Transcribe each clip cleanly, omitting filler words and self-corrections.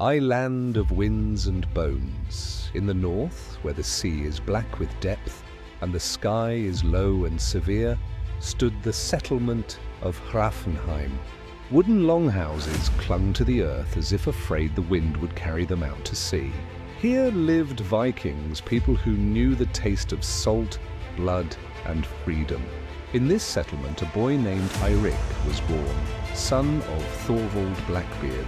Island of winds and bones. In the north, where the sea is black with depth and the sky is low and severe, stood the settlement of Hrafnheim. Wooden longhouses clung to the earth as if afraid the wind would carry them out to sea. Here lived Vikings, people who knew the taste of salt, blood, and freedom. In this settlement, a boy named Eirik was born, son of Thorvald Blackbeard,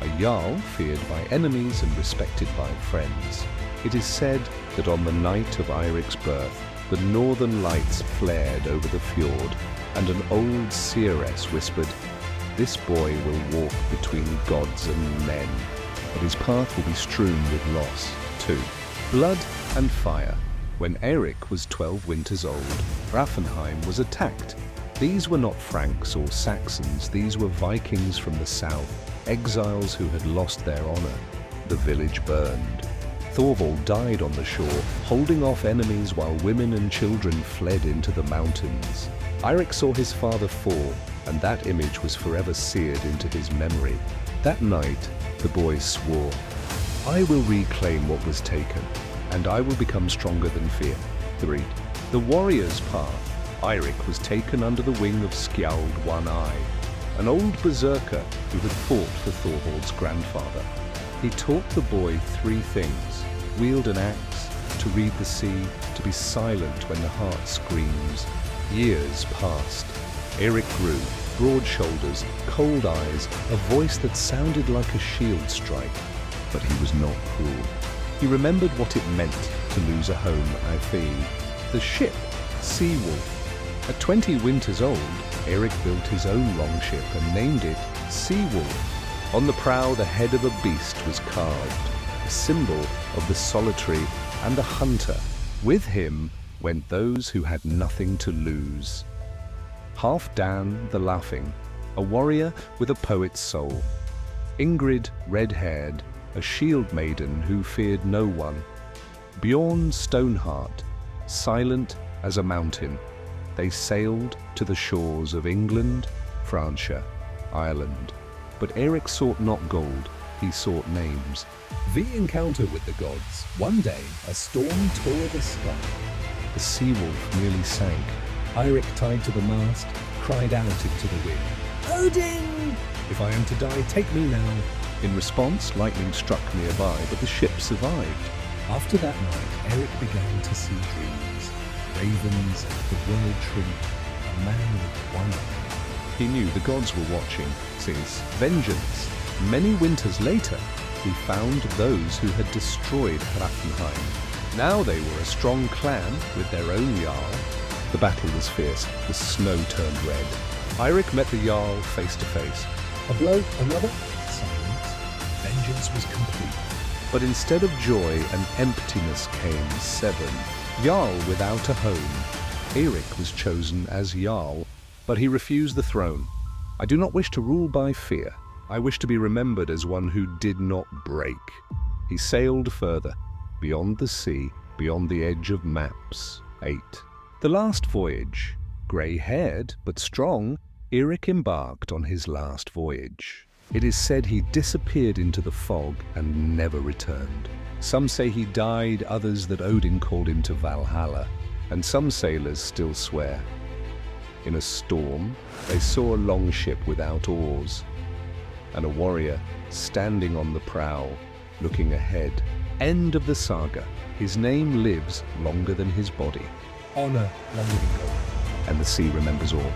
a jarl feared by enemies and respected by friends. It is said that on the night of Eirik's birth, the northern lights flared over the fjord, and an old seeress whispered, "This boy will walk between gods and men, but his path will be strewn with loss, too." Blood and fire. When Eirik was 12 winters old, Hrafnheim was attacked. These were not Franks or Saxons, these were Vikings from the south, exiles who had lost their honor. The village burned. Thorvald died on the shore, holding off enemies while women and children fled into the mountains. Eirik saw his father fall, and that image was forever seared into his memory. That night, the boy swore, "I will reclaim what was taken, and I will become stronger than fear." 3. The warrior's path. Eirik was taken under the wing of Skjald One-Eye, an old berserker who had fought for Thorvald's grandfather. He taught the boy 3 things: wield an axe, to read the sea, to be silent when the heart screams. Years passed. Eirik grew, broad shoulders, cold eyes, a voice that sounded like a shield strike. But he was not cruel. He remembered what it meant to lose a home, the ship, Seawolf. At 20 winters old, Eirik built his own longship and named it Seawolf. On the prow, the head of a beast was carved, a symbol of the solitary and the hunter. With him went those who had nothing to lose. Halfdan the Laughing, a warrior with a poet's soul. Ingrid, red-haired, a shield maiden who feared no one. Bjorn Stoneheart, silent as a mountain. They sailed to the shores of England, Francia, Ireland. But Eirik sought not gold, he sought names. The encounter with the gods. One day, a storm tore the sky. The Seawolf nearly sank. Eirik, tied to the mast, cried out into the wind, "Odin! If I am to die, take me now." In response, lightning struck nearby, but the ship survived. After that night, Eirik began to see dreams. Ravens, the world tree, a man with one eye. He knew the gods were watching, his vengeance. Many winters later, he found those who had destroyed Hrafnheim. Now they were a strong clan with their own jarl. The battle was fierce, the snow turned red. Eirik met the jarl face to face. A blow, another, silence. Vengeance was complete. But instead of joy, an emptiness came, 7. Jarl without a home. Eirik was chosen as Jarl, but he refused the throne. "I do not wish to rule by fear. I wish to be remembered as one who did not break." He sailed further, beyond the sea, beyond the edge of maps. 8. The last voyage. Grey-haired but strong, Eirik embarked on his last voyage. It is said he disappeared into the fog and never returned. Some say he died, others that Odin called him to Valhalla, and some sailors still swear. In a storm, they saw a longship without oars, and a warrior standing on the prow, looking ahead. End of the saga. His name lives longer than his body. Honor longer than gold. And the sea remembers all.